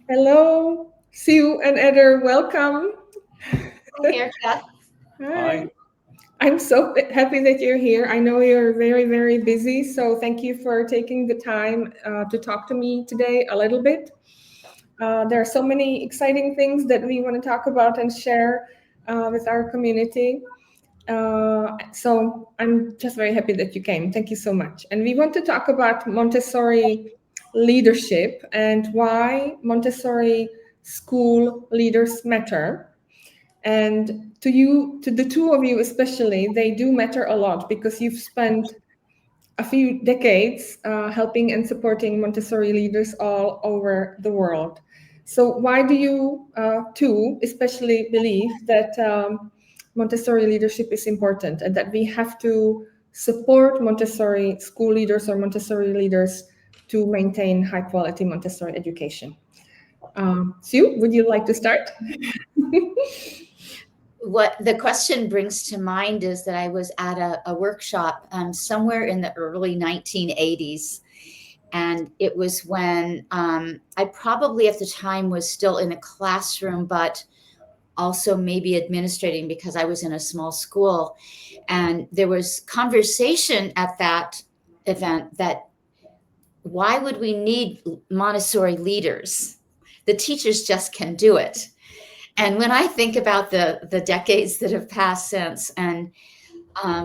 Hello, Sue and Eder, welcome. Hi, Mirka. Hi. Hi. I'm so happy that you're here. I know you're very, very busy, so thank you for taking the time to talk to me today a little bit. There are so many exciting things that we want to talk about and share with our community. So I'm just very happy that you came. Thank you so much. And we want to talk about Montessori leadership and why Montessori school leaders matter. And to you, to the two of you especially, they do matter a lot because you've spent a few decades helping and supporting Montessori leaders all over the world. So, why do you two especially believe that Montessori leadership is important and that we have to support Montessori school leaders or Montessori leaders to maintain high quality Montessori education? Sue, would you like to start? What the question brings to mind is that I was at a workshop somewhere in the early 1980s. And it was when I probably at the time was still in a classroom, but also maybe administrating because I was in a small school. And there was conversation at that event that why would we need Montessori leaders? The teachers just can do it. And when I think about the decades that have passed since, and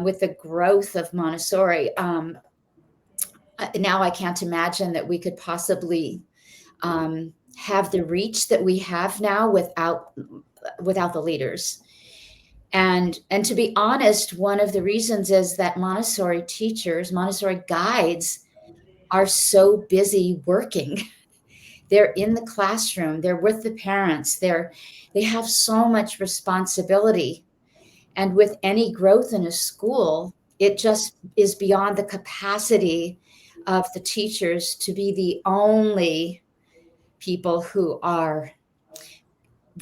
with the growth of Montessori, now I can't imagine that we could possibly have the reach that we have now without the leaders. And to be honest, one of the reasons is that Montessori teachers, Montessori guides, are so busy working. They're in the classroom, they're with the parents, they have so much responsibility. And with any growth in a school, it just is beyond the capacity of the teachers to be the only people who are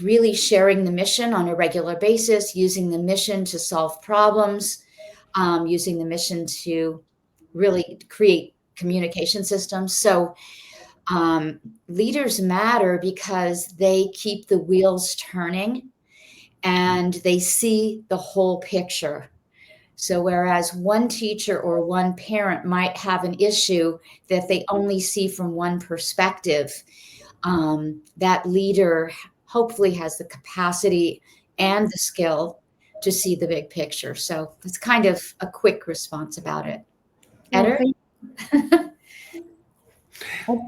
really sharing the mission on a regular basis, using the mission to solve problems, using the mission to really create communication systems. So leaders matter because they keep the wheels turning and they see the whole picture. So, whereas one teacher or one parent might have an issue that they only see from one perspective, that leader hopefully has the capacity and the skill to see the big picture. So, it's kind of a quick response about it. Oh, Eder? thank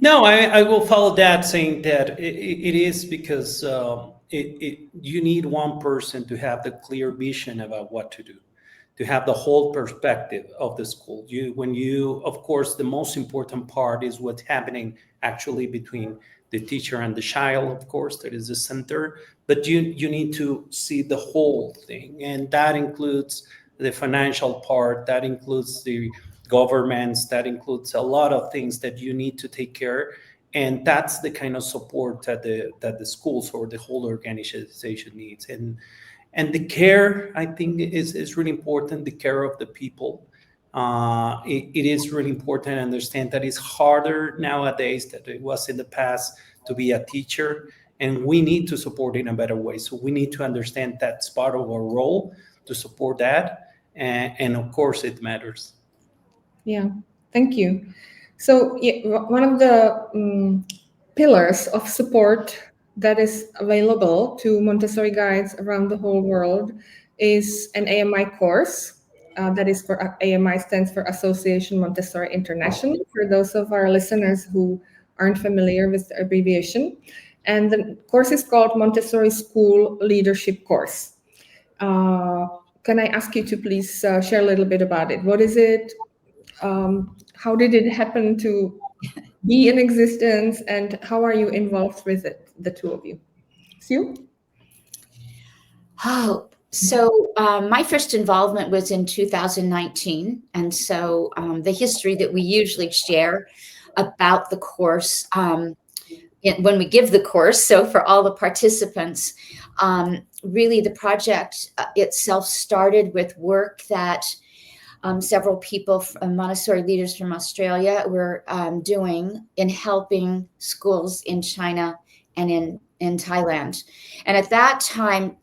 No, I will follow that, saying that it is because you need one person to have the clear vision about what to do, to have the whole perspective of the school. Of course, the most important part is what's happening actually between the teacher and the child, of course, that is the center. But you need to see the whole thing, and that includes the financial part, that includes the governments, that includes a lot of things that you need to take care, and that's the kind of support that the schools or the whole organization needs. And the care, I think, is really important. The care of the people, it is really important to understand that it's harder nowadays than it was in the past to be a teacher, and we need to support in a better way. So we need to understand that's part of our role to support that, and of course it matters. Yeah, thank you. So, yeah, one of the pillars of support that is available to Montessori guides around the whole world is an AMI course. That is for AMI stands for Association Montessori International, for those of our listeners who aren't familiar with the abbreviation. And the course is called Montessori School Leadership Course. Can I ask you to please share a little bit about it? What is it? How did it happen to be in existence, and how are you involved with it, the two of you? Sue? Oh, so my first involvement was in 2019. And so the history that we usually share about the course when we give the course, so for all the participants, really the project itself started with work that several people, Montessori leaders from Australia, were doing in helping schools in China in Thailand. And at that time,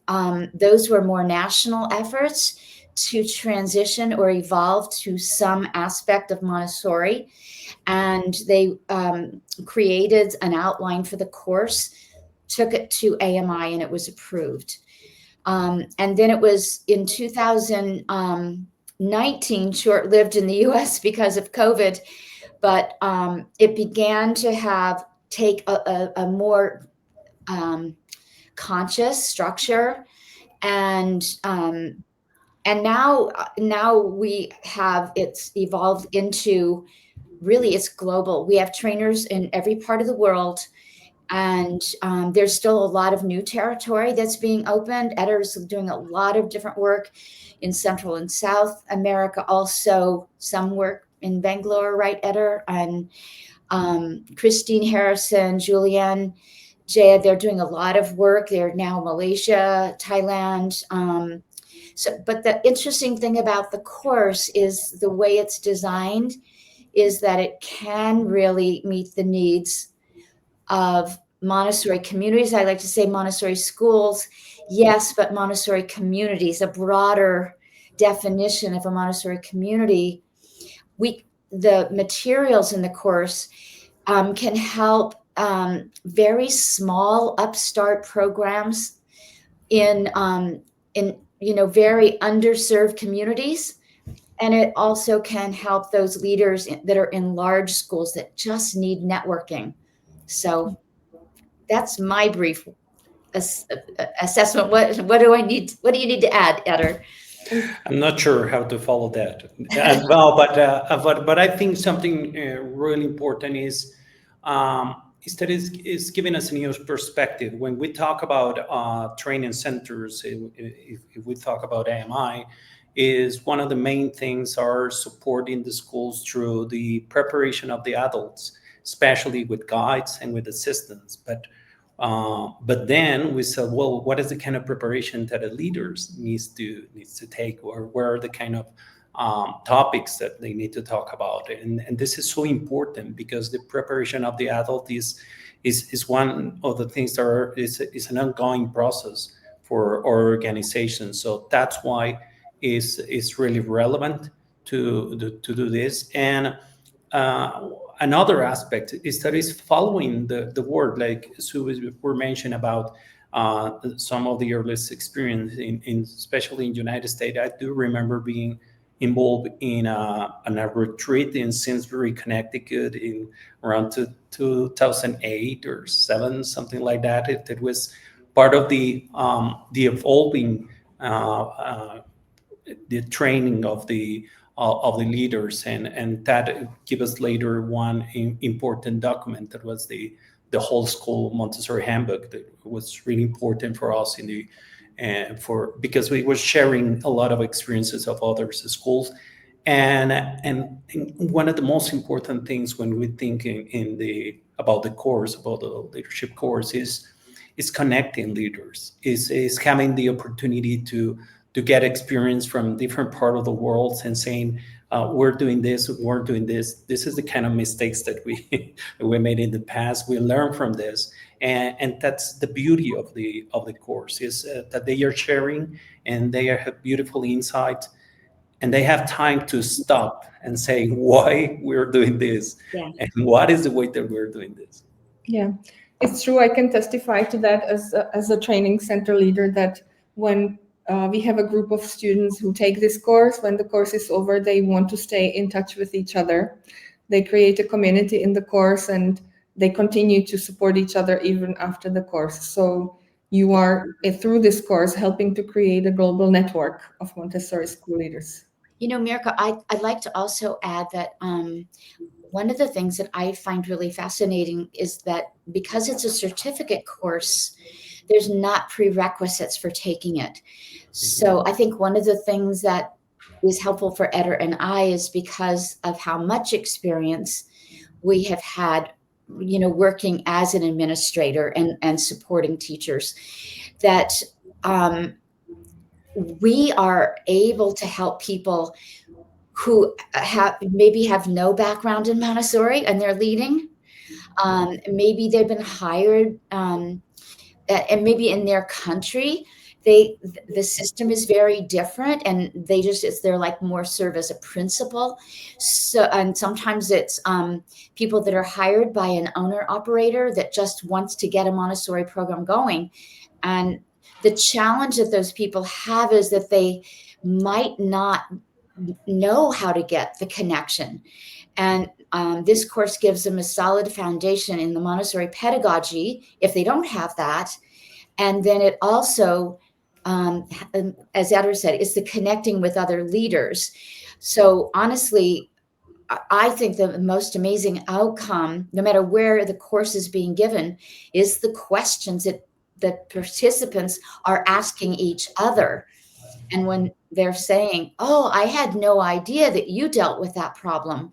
those were more national efforts to transition or evolve to some aspect of Montessori. And they created an outline for the course, took it to AMI, and it was approved. And then it was in 2019, short-lived in the US because of COVID, but it began to take a more conscious structure, and now we have, it's evolved into, really, it's global. We have trainers in every part of the world, and there's still a lot of new territory that's being opened. Eder's doing a lot of different work in Central and South America, also some work in Bangalore, right, Eder? And Christine Harrison, Julianne, Jaya, they're doing a lot of work. They're now Malaysia, Thailand. But the interesting thing about the course is the way it's designed is that it can really meet the needs of Montessori communities. I like to say Montessori schools, yes, but Montessori communities, a broader definition of a Montessori community. The materials in the course can help very small upstart programs in very underserved communities. And it also can help those leaders that are in large schools that just need networking. So that's my brief assessment. What do I need? What do you need to add, Eder? I'm not sure how to follow that as well, but I think something really important is that is giving us a new perspective. When we talk about training centers, if we talk about AMI, is one of the main things are supporting the schools through the preparation of the adults, especially with guides and with assistants. But then we said, well, what is the kind of preparation that the leaders needs to take, or where are the kind of topics that they need to talk about? And this is so important, because the preparation of the adult is one of the things that is an ongoing process for our organization. So that's why it's really relevant to do this. And another aspect is that it's following the word, like Sue were mentioned about some of the earliest experience especially in the United States. I do remember being involved in a retreat in Simsbury, Connecticut in around 2008 or 7, something like that. It was part of the evolving the training of the leaders, and that give us later one important document that was the whole school Montessori handbook, that was really important for us because we were sharing a lot of experiences of other schools, and one of the most important things when we think about the leadership course is connecting leaders, is having the opportunity to get experience from different part of the world and saying, we're doing this, we're doing this. This is the kind of mistakes that we made in the past. We learn from this, and that's the beauty of the course, is that they are sharing, and they have beautiful insight, and they have time to stop and say why we're doing this, and what is the way that we're doing this. Yeah, it's true. I can testify to that as a training center leader, that when we have a group of students who take this course, when the course is over, they want to stay in touch with each other. They create a community in the course, and they continue to support each other even after the course. So you are, through this course, helping to create a global network of Montessori school leaders. Mirka, I'd like to also add that one of the things that I find really fascinating is that because it's a certificate course, there's not prerequisites for taking it. So I think one of the things that is helpful for Eder and I is because of how much experience we have had, working as an administrator and supporting teachers, that we are able to help people who maybe have no background in Montessori and they're leading, Maybe they've been hired, and maybe in their country, the system is very different, and they're like more serve as a principal. So, and sometimes it's people that are hired by an owner operator that just wants to get a Montessori program going. And the challenge that those people have is that they might not know how to get the connection. And this course gives them a solid foundation in the Montessori pedagogy if they don't have that. And then it also, as Eder said, it's the connecting with other leaders. So honestly, I think the most amazing outcome, no matter where the course is being given, is the questions that participants are asking each other. And when they're saying, oh, I had no idea that you dealt with that problem.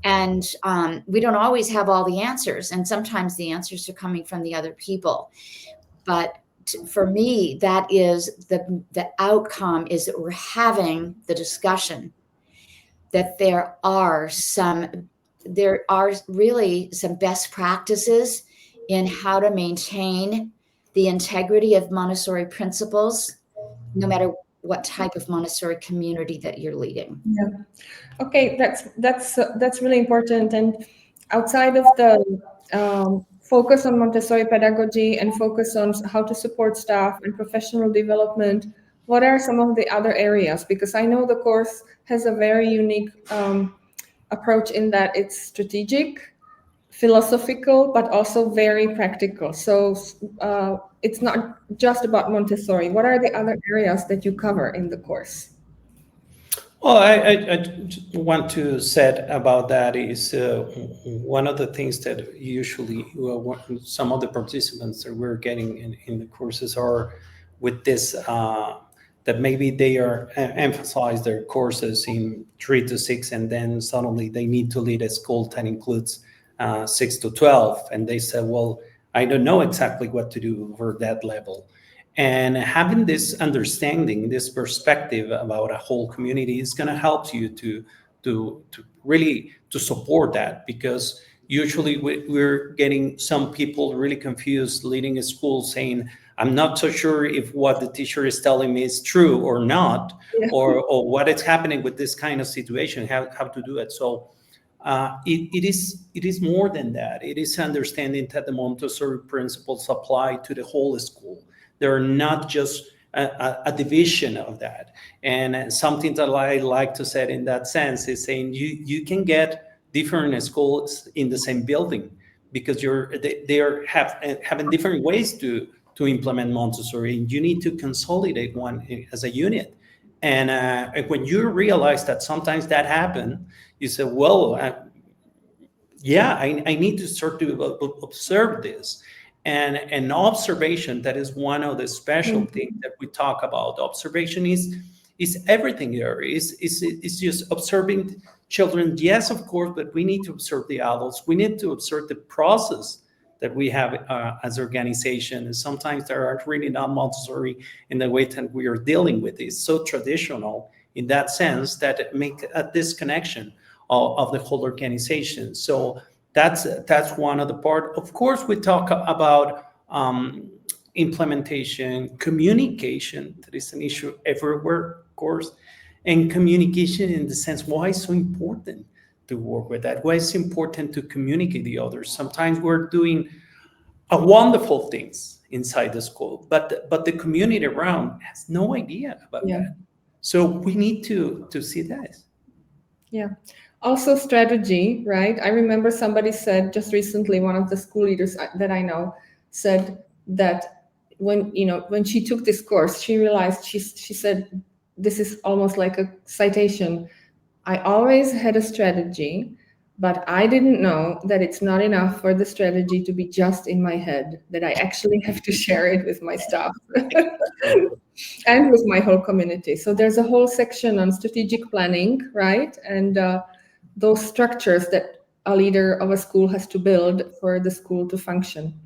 And we don't always have all the answers. And sometimes the answers are coming from the other people. But for me, that is the outcome, is that we're having the discussion, that there are really some best practices in how to maintain the integrity of Montessori principles, no matter what type of Montessori community that you're leading. Yeah. Okay, that's really important. And outside of the focus on Montessori pedagogy and focus on how to support staff and professional development, what are some of the other areas? Because I know the course has a very unique approach in that it's strategic, philosophical, but also very practical. So it's not just about Montessori. What are the other areas that you cover in the course? Well, I want to say about that is one of the things that usually some of the participants that we're getting in the courses are with this, that maybe they are emphasize their courses in 3 to 6, and then suddenly they need to lead a school that includes 6 to 12. And they say, well, I don't know exactly what to do for that level. And having this understanding, this perspective about a whole community is going to help you to really to support that, because usually we're getting some people really confused leading a school, saying, I'm not so sure if what the teacher is telling me is true or not, Yeah. or what is happening with this kind of situation, how to do it. So it is more than that. It is understanding that the Montessori principles apply to the whole school. They're not just a division of that. And something that I like to say in that sense is saying you can get different schools in the same building, because they are having different ways to implement Montessori. You need to consolidate one as a unit. And when you realize that sometimes that happens, you say, well, yeah, I need to start to observe this. And an observation, that is one of the special things that we talk about. Observation is everything there. It's just observing children, yes, of course, but we need to observe the adults. We need to observe the process that we have as organization. And sometimes there are really not Montessori in the way that we are dealing with. It's so traditional in that sense that it make a disconnection of the whole organization. So that's one of the part. Of course, we talk about implementation, communication. That is an issue everywhere, of course, and communication in the sense, why it's so important to work with that? Why it's important to communicate the others? Sometimes we're doing a wonderful things inside the school, but the community around has no idea about that. So we need to see that. Yeah. Also strategy, right? I remember somebody said just recently, one of the school leaders that I know said that when she took this course, she realized, she said, this is almost like a citation. I always had a strategy, but I didn't know that it's not enough for the strategy to be just in my head, that I actually have to share it with my staff and with my whole community. So there's a whole section on strategic planning, right? And those structures that a leader of a school has to build for the school to function.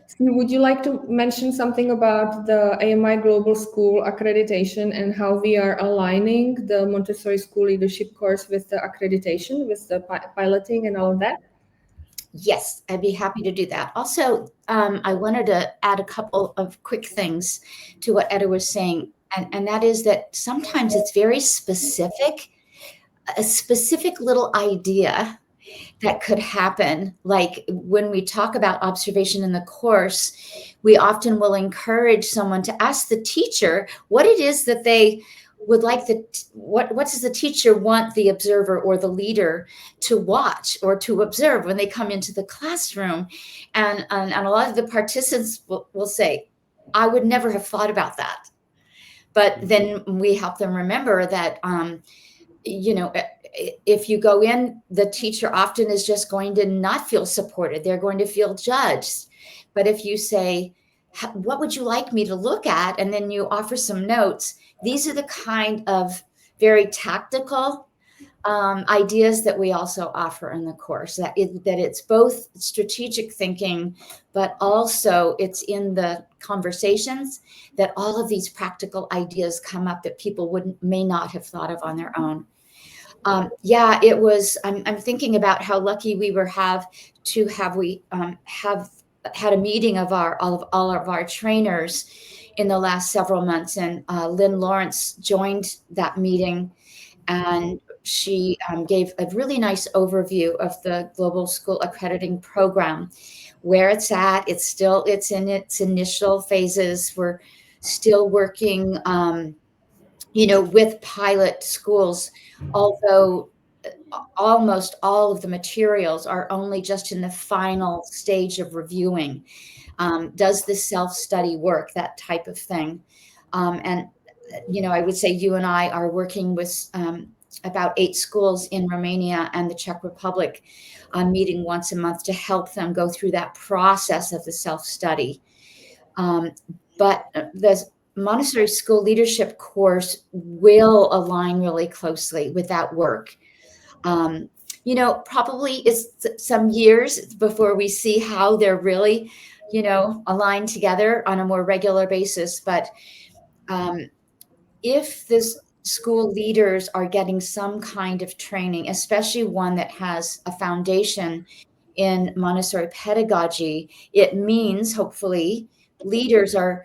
Steve, would you like to mention something about the AMI Global School accreditation and how we are aligning the Montessori School Leadership course with the accreditation, with the piloting and all of that? Yes, I'd be happy to do that. Also, I wanted to add a couple of quick things to what Etta was saying, and that is that sometimes it's very specific, a specific little idea that could happen. Like when we talk about observation in the course, we often will encourage someone to ask the teacher what it is that they would like what does the teacher want the observer or the leader to watch or to observe when they come into the classroom, and a lot of the participants will say, I would never have thought about that. But then we help them remember that if you go in, the teacher often is just going to not feel supported. They're going to feel judged. But if you say, what would you like me to look at? And then you offer some notes. These are the kind of very tactical ideas that we also offer in the course, that it's both strategic thinking, but also it's in the conversations that all of these practical ideas come up that people may not have thought of on their own. It was, I'm thinking about how lucky we have had a meeting of all of our trainers in the last several months, and Lynn Lawrence joined that meeting, and she gave a really nice overview of the Global School Accrediting Program, where it's at. It's in its initial phases. We're still working, with pilot schools, although almost all of the materials are only just in the final stage of reviewing. Does the self-study work, that type of thing? And I would say you and I are working with about 8 schools in Romania and the Czech Republic, meeting once a month to help them go through that process of the self-study. But the Montessori School Leadership course will align really closely with that work. Probably it's some years before we see how they're really, aligned together on a more regular basis. But if this school leaders are getting some kind of training, especially one that has a foundation in Montessori pedagogy, it means hopefully leaders are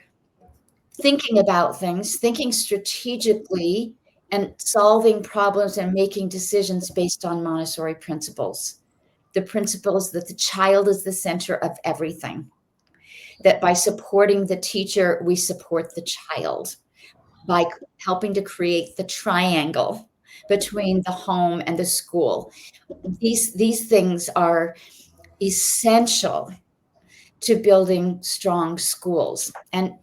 thinking about things, thinking strategically, and solving problems and making decisions based on Montessori principles. The principles that the child is the center of everything. That by supporting the teacher, we support the child. By helping to create the triangle between the home and the school. These things are essential to building strong schools. And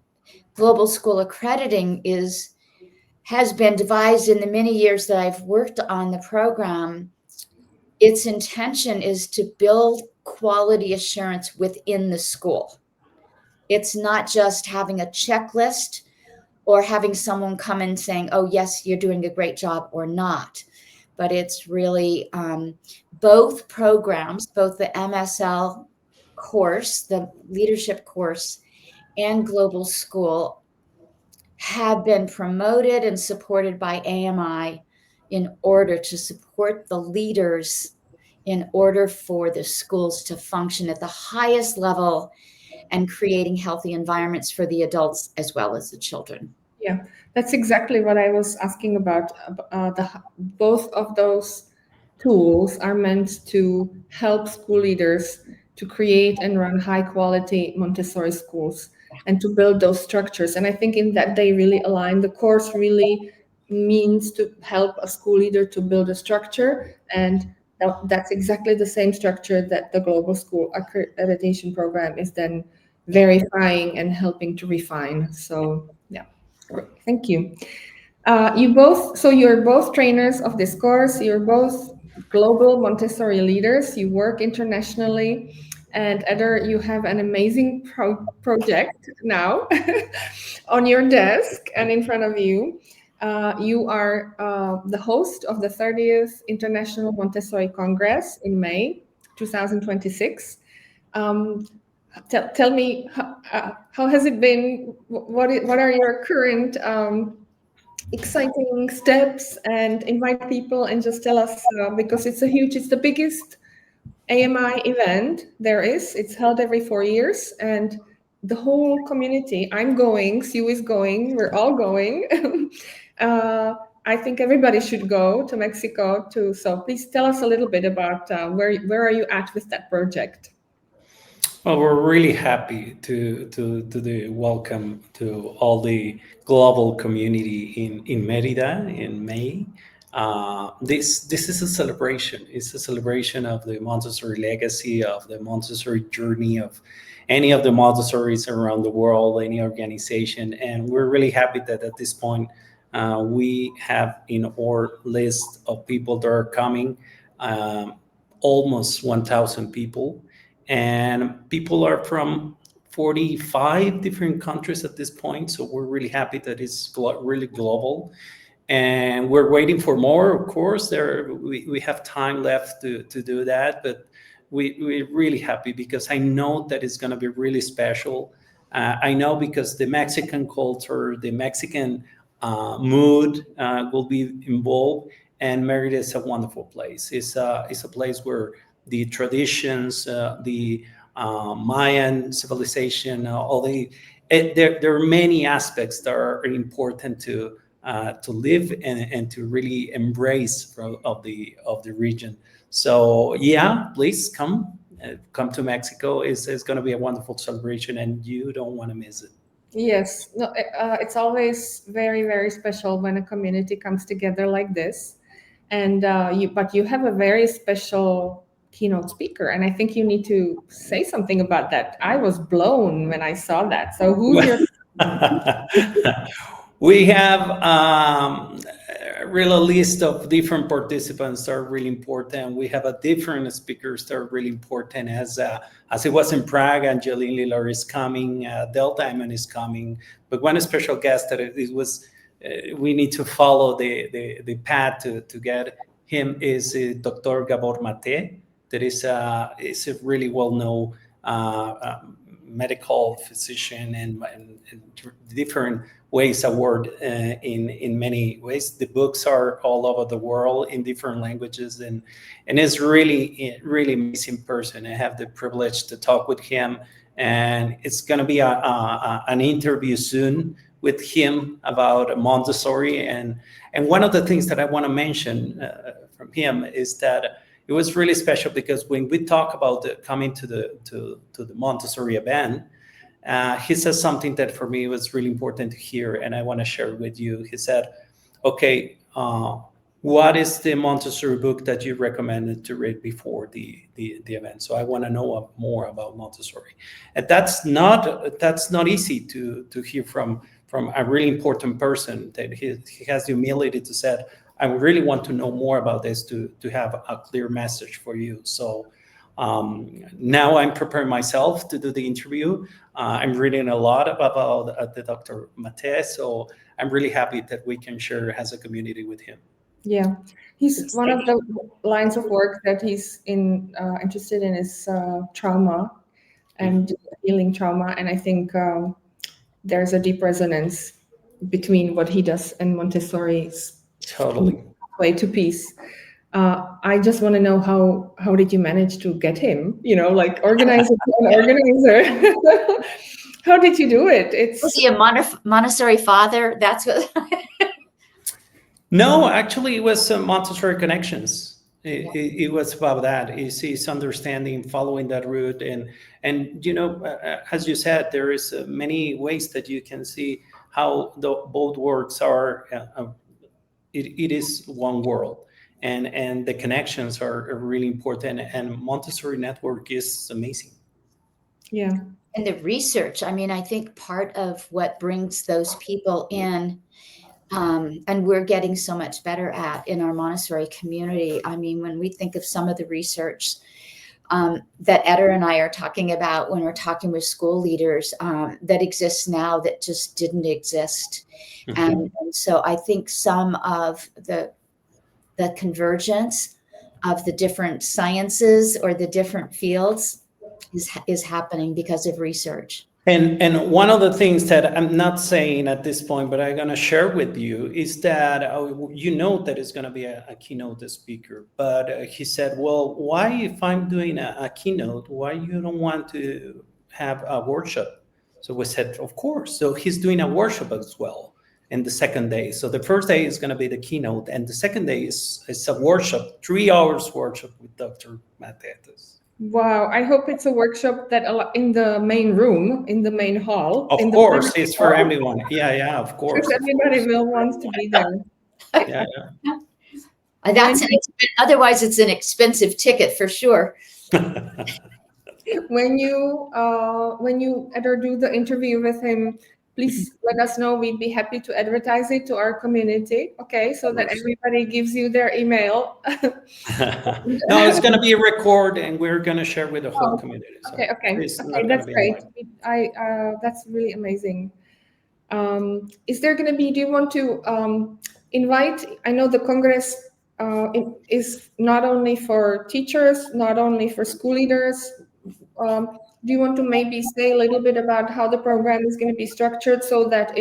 Global School Accrediting has been devised in the many years that I've worked on the program. Its intention is to build quality assurance within the school. It's not just having a checklist or having someone come in saying, oh, yes, you're doing a great job or not. But it's really both programs, both the MSL course, the leadership course, and Global School have been promoted and supported by AMI in order to support the leaders, in order for the schools to function at the highest level and creating healthy environments for the adults as well as the children. Yeah, that's exactly what I was asking about. Both of those tools are meant to help school leaders to create and run high quality Montessori schools and to build those structures. And I think in that they really align. The course really means to help a school leader to build a structure, and that's exactly the same structure that the Global School Accreditation Program is then verifying and helping to refine. So yeah, great. Thank you. You're both trainers of this course. You're both global Montessori leaders. You work internationally, and Eder, you have an amazing project now on your desk and in front of you. You are the host of the 30th International Montessori Congress in May 2026. Tell me, how has it been? What are your current exciting steps? And invite people and just tell us, because it's the biggest AMI event there is. It's held every 4 years, and the whole community. I'm going. Sue is going. We're all going. I think everybody should go to Mexico too. So please tell us a little bit about where are you at with that project? Well, we're really happy to the welcome to all the global community in Merida in May. This is a celebration. It's a celebration of the Montessori legacy, of the Montessori journey, of any of the Montessoris around the world, any organization, and we're really happy that at this point we have in our list of people that are coming almost 1,000 people, and people are from 45 different countries at this point. So we're really happy that it's really global, and we're waiting for more. Of course, we have time left to do that, but we're really happy because I know that it's going to be really special. I know because the Mexican culture, the Mexican mood will be involved, and Merida is a wonderful place. It's a place where the traditions, the Mayan civilization, there are many aspects that are important to live and to really embrace of the region. So yeah, please come to Mexico. It's going to be a wonderful celebration, and you don't want to miss it. Yes, no, it's always very, very special when a community comes together like this. And but you have a very special keynote speaker, and I think you need to say something about that. I was blown when I saw that. So who's your? We have a real list of different participants that are really important. We have a different speakers that are really important. As it was in Prague, Angeline Lillard is coming, Del Diamond is coming, but one special guest that it was we need to follow the path to get him is Dr. Gabor Mate. That is a really well-known medical physician and different ways award in many ways. The books are all over the world in different languages, and it's really amazing person. I have the privilege to talk with him, and it's going to be an interview soon with him about Montessori. And one of the things that I want to mention from him is that it was really special because when we talk about coming to the Montessori event, he says something that for me was really important to hear, and I want to share with you. He said, okay, what is the Montessori book that you recommended to read before the event? So I want to know more about Montessori. And that's not easy to hear from a really important person, that he has the humility to say, I really want to know more about this to have a clear message for you. So now I'm preparing myself to do the interview. I'm reading a lot about the Dr. Mate, so I'm really happy that we can share as a community with him. Yeah, he's one of the lines of work that he's interested in is trauma and healing trauma, and I think there's a deep resonance between what he does and Montessori's Totally way to peace. I just want to know how did you manage to get him? Like organizer. How did you do it? Was he a Montessori father? That's what. No, actually, it was Montessori Connections. It was about that. It's understanding, following that route, and as you said, there is many ways that you can see how both works are. It is one world, and the connections are really important. And Montessori network is amazing. Yeah, and the research. I mean, I think part of what brings those people in. And we're getting so much better at in our Montessori community. I mean, when we think of some of the research that Eder and I are talking about when we're talking with school leaders that exists now that just didn't exist. And so I think some of the convergence of the different sciences or the different fields is happening because of research. And one of the things that I'm not saying at this point, but I'm going to share with you is that you know that it's going to be a keynote speaker. But he said, "Well, why if I'm doing a keynote, why you don't want to have a workshop?" So we said, "Of course." So he's doing a workshop as well. And the second day, so the first day is going to be the keynote, and the second day is a workshop, 3 hours workshop with Dr. Matetes. Wow, I hope it's a workshop that in the main room, in the main hall. Of in the course, primary it's for hall, everyone. Yeah, of course. because everybody will want to be there. Yeah. That's otherwise it's an expensive ticket for sure. When you ever do the interview with him, please let us know. We'd be happy to advertise it to our community. Okay, so that everybody gives you their email. No, it's going to be a record, and we're going to share with the whole community. So Okay, that's great. That's really amazing. Is there going to be? Do you want to invite? I know the Congress is not only for teachers, not only for school leaders. Do you want to maybe say a little bit about how the program is going to be structured so that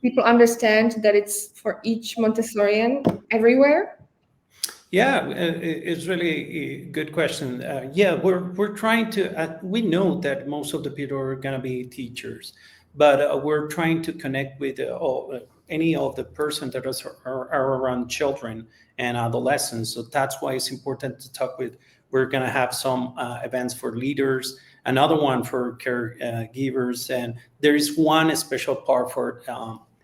people understand that it's for each Montessorian everywhere? Yeah, it's really a good question. Yeah, we're trying to. We know that most of the people are going to be teachers, but we're trying to connect with any of the person that are around children and adolescents. So that's why it's important to talk with. We're going to have some events for leaders, another one for caregivers, and there is one special part for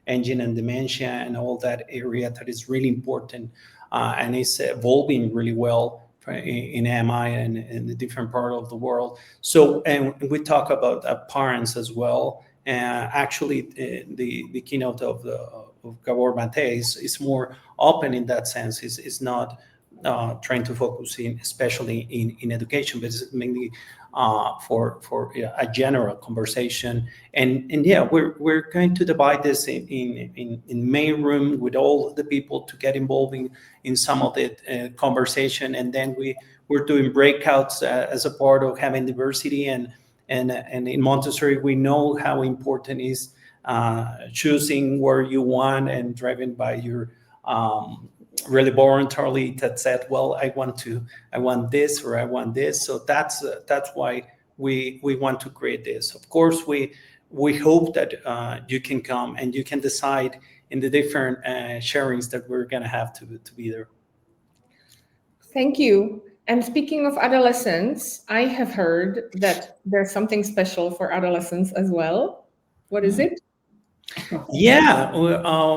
aging and dementia and all that area that is really important. And it's evolving really well in MI and in the different part of the world. So, and we talk about parents as well. Actually, the keynote of Gabor Mate is more open in that sense. It's not trying to focus especially in education, but it's mainly for a general conversation. And yeah, we're going to divide this in main room with all the people to get involved in some of the conversation, and then we're doing breakouts as a part of having diversity. And in Montessori, we know how important is choosing where you want and driving by your really voluntarily that said, well, I want this or I want this. So that's why we want to create this. Of course, we hope that you can come and you can decide in the different sharings that we're going to have to be there. Thank you. And speaking of adolescents, I have heard that there's something special for adolescents as well. What is it? Yeah,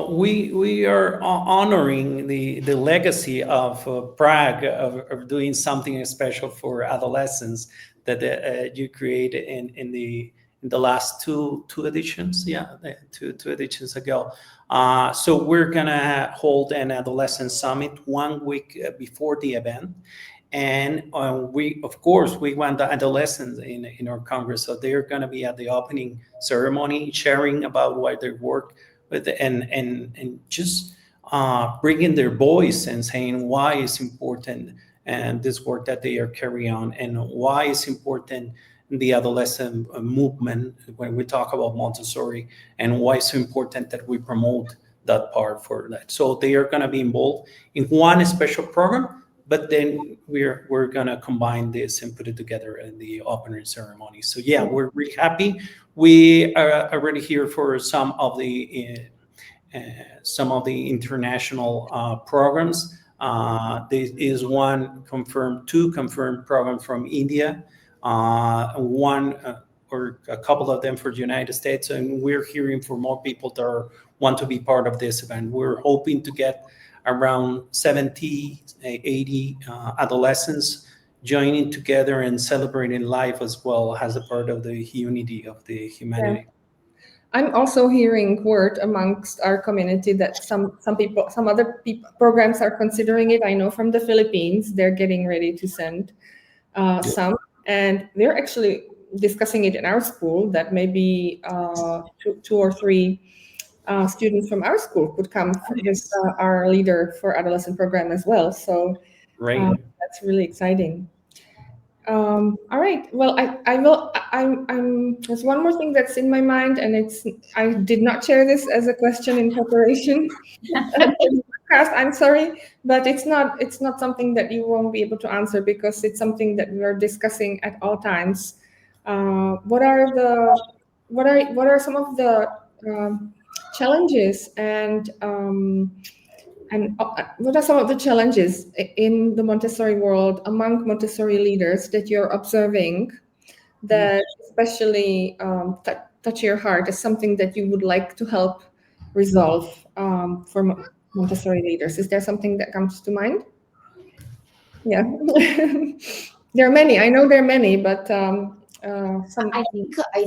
we are honoring the legacy of Prague of doing something special for adolescents that you created in the last two editions. Yeah, two editions ago. So we're gonna hold an adolescent summit 1 week before the event. And we want the adolescents in our Congress, so they're going to be at the opening ceremony, sharing about what they work with, and just bringing their voice and saying why it's important and this work that they are carrying on, and why it's important in the adolescent movement when we talk about Montessori, and why it's so important that we promote that part for that. So they are going to be involved in one special program. But then we're gonna combine this and put it together in the opening ceremony. So yeah, we're really happy. We are already here for some of the international programs. There is two confirmed programs from India, one or a couple of them for the United States, and we're hearing for more people that want to be part of this event. We're hoping to get around 70, 80 adolescents joining together and celebrating life as well as a part of the unity of the humanity. Yeah. I'm also hearing word amongst our community that some other programs are considering it. I know from the Philippines, they're getting ready to send some, and they're actually discussing it in our school that maybe two or three students from our school could come with our leader for adolescent program as well. So that's really exciting. All right. Well, I will. There's one more thing that's in my mind, and I did not share this as a question in preparation. For the podcast. I'm sorry, but it's not something that you won't be able to answer because it's something that we are discussing at all times. What are some of the challenges and what are some of the challenges in the Montessori world among Montessori leaders that you're observing that especially touch your heart as something that you would like to help resolve for Montessori leaders? Is there something that comes to mind? Yeah, there are many. I know there are many, but some. I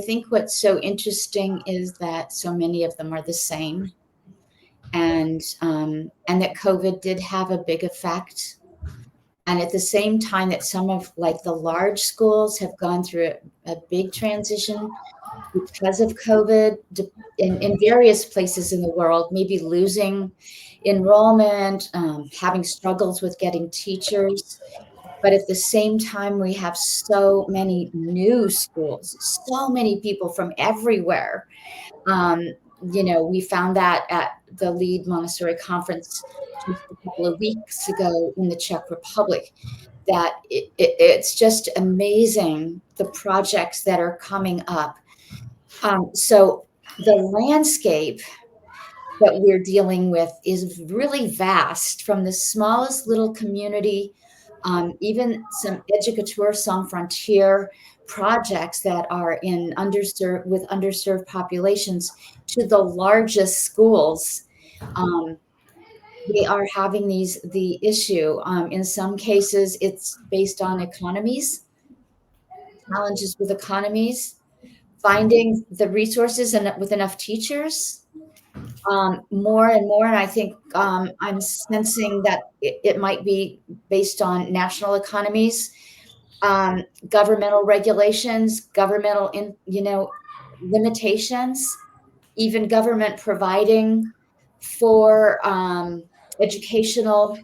think what's so interesting is that so many of them are the same, and that COVID did have a big effect. And at the same time that some of like the large schools have gone through a big transition because of COVID in various places in the world, maybe losing enrollment, having struggles with getting teachers. But at the same time, we have so many new schools, so many people from everywhere. We found that at the Lead Montessori Conference just a couple of weeks ago in the Czech Republic, that it's just amazing the projects that are coming up. So the landscape that we're dealing with is really vast, from the smallest little community, even some Educateur Sans Frontières projects that are in underserved populations, to the largest schools. They are having the issue. In some cases, it's based on challenges with economies, finding the resources and with enough teachers, more and more. And I think I'm sensing that it might be based on national economies, governmental regulations, governmental limitations, even government providing for educational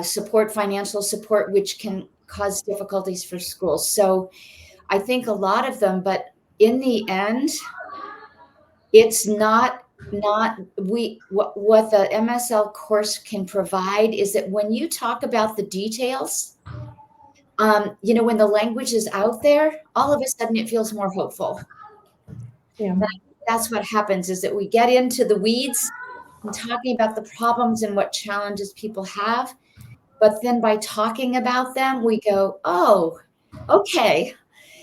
support, financial support, which can cause difficulties for schools. So I think a lot of them, but in the end, it's not what the MSL course can provide is that when you talk about the details, when the language is out there, all of a sudden it feels more hopeful. Yeah. That's what happens, is that we get into the weeds and talking about the problems and what challenges people have. But then by talking about them, we go, oh, okay.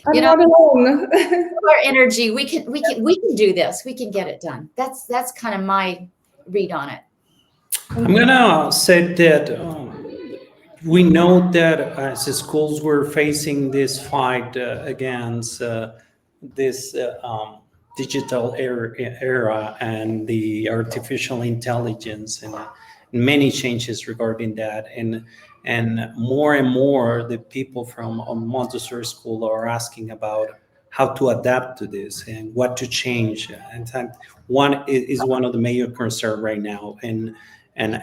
I'm not alone. Our energy, we can do this. We can get it done. That's kind of my read on it. I'm gonna say that we know that as the schools were facing this fight against this digital era and the artificial intelligence and many changes regarding that, and more the people from Montessori school are asking about how to adapt to this and what to change. In fact, one of the major concerns right now, and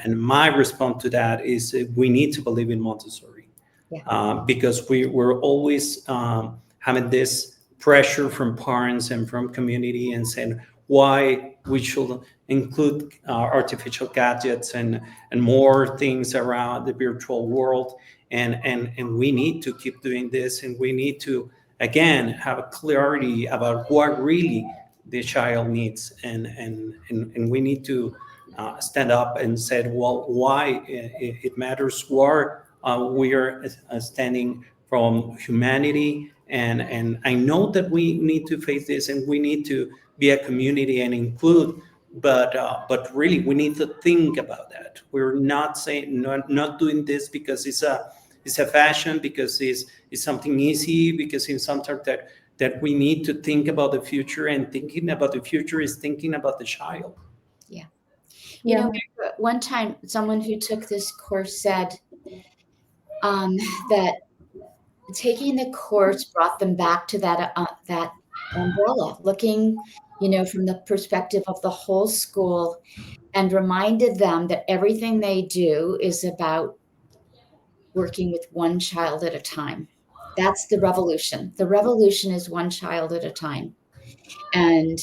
my response to that is we need to believe in Montessori. Yeah. Because we're always having this pressure from parents and from community and saying why we should include artificial gadgets and more things around the virtual world. And we need to keep doing this, and we need to, again, have a clarity about what really the child needs. And we need to stand up and said, well, why it matters, where we are standing from humanity. And I know that we need to face this, and we need to be a community and include, but really we need to think about that. We're not saying not doing this because it's a fashion, because it's something easy, because it's something that we need to think about the future, and thinking about the future is thinking about the child. Yeah. You know, one time someone who took this course said that taking the course brought them back to that umbrella, looking, from the perspective of the whole school, and reminded them that everything they do is about working with one child at a time. That's the revolution. The revolution is one child at a time. And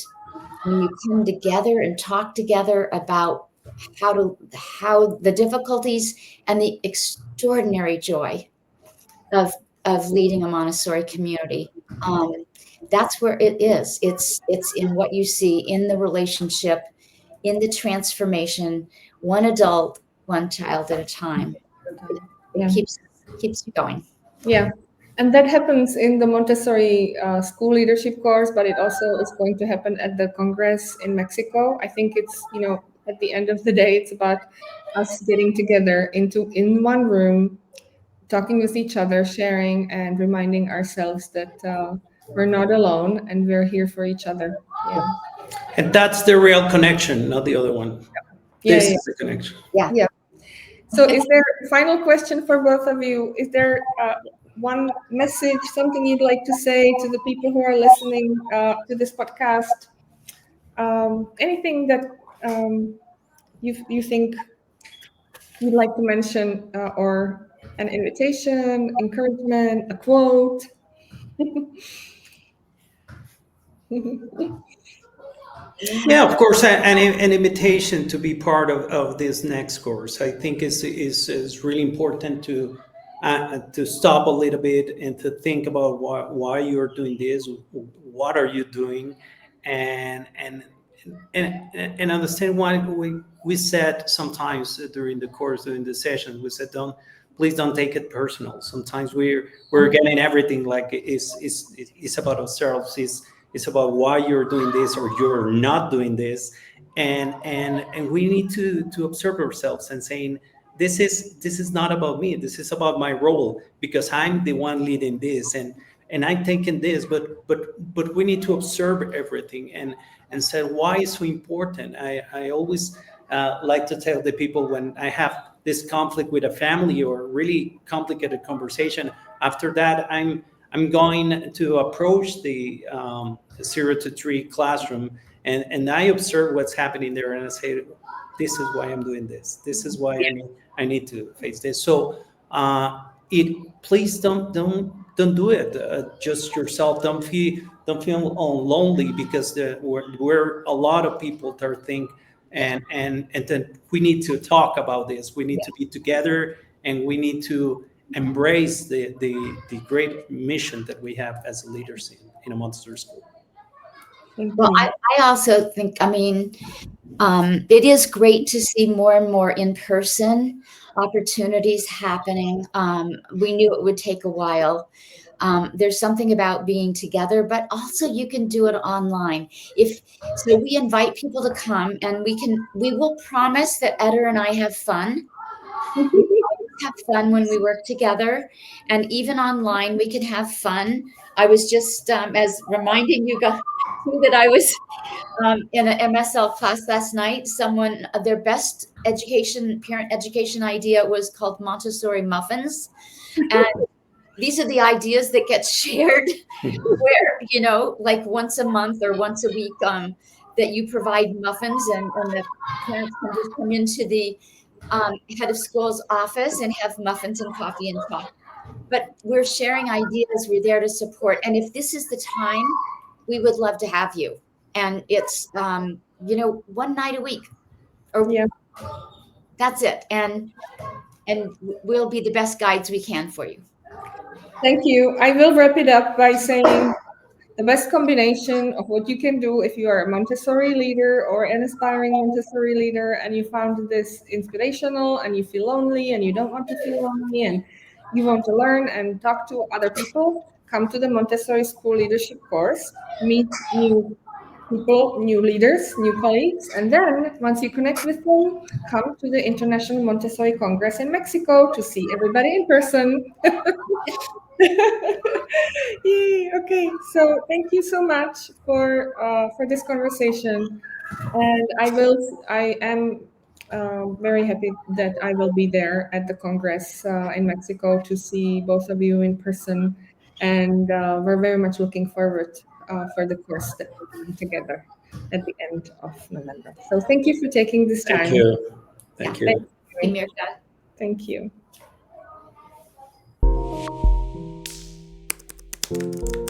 when you come together and talk together about how the difficulties and the extraordinary joy of leading a Montessori community, that's where it is. It's in what you see in the relationship, in the transformation, one adult, one child at a time. It Yeah. keeps you going. Yeah, and that happens in the Montessori school leadership course, but it also is going to happen at the Congress in Mexico. I think it's, at the end of the day, it's about us getting together in one room, talking with each other, sharing, and reminding ourselves that we're not alone and we're here for each other. Yeah. And that's the real connection, not the other one. Yeah, This yeah. is the connection. Yeah. Yeah. So, is there a final question for both of you? Is there one message, something you'd like to say to the people who are listening to this podcast? Anything that you think you'd like to mention, or an invitation, encouragement, a quote? Yeah, of course, an invitation to be part of this next course. I think is really important to stop a little bit and to think about why you're doing this, what are you doing, and and understand why we said sometimes during the course, during the session, we said please don't take it personal. Sometimes we're getting everything like it's about ourselves. It's about why you're doing this or you're not doing this, and we need to observe ourselves and saying this is not about me. This is about my role because I'm the one leading this, and I'm taking this. But we need to observe everything and say why it's so important. I always like to tell the people when I have this conflict with a family or really complicated conversation. After that, I'm going to approach the 0 to 3 classroom and I observe what's happening there and I say, this is why I'm doing this. This is why I need to face this. So it please don't do it just yourself. Don't feel lonely because we're a lot of people that think and then we need to talk about this. We need to be together and we need to embrace the great mission that we have as leaders in a Montessori school. Well, I also think, it is great to see more and more in-person opportunities happening. We knew it would take a while. There's something about being together, but also you can do it online. So we invite people to come and we will promise that Eder and I have fun. We have fun when we work together, and even online we can have fun. I was just as reminding you guys that I was in an MSL class last night. Someone, their best parent education idea was called Montessori muffins, and these are the ideas that get shared where like once a month or once a week that you provide muffins and the parents can just come into the head of school's office and have muffins and coffee and talk. But we're sharing ideas. We're there to support. And if this is the time, we would love to have you. And it's, one night a week or that's it. And we'll be the best guides we can for you. Thank you. I will wrap it up by saying the best combination of what you can do if you are a Montessori leader or an aspiring Montessori leader and you found this inspirational and you feel lonely and you don't want to feel lonely and you want to learn and talk to other people, come to the Montessori School Leadership course, meet new people, new leaders, new colleagues, and then once you connect with them, come to the International Montessori Congress in Mexico to see everybody in person. Yay, okay, so thank you so much for this conversation, and I am very happy that I will be there at the Congress in Mexico to see both of you in person, and we're very much looking forward for the course that we're doing together at the end of November. So thank you for taking this time. Thank you. Thank you. Thank you, Mirka. Thank you. you.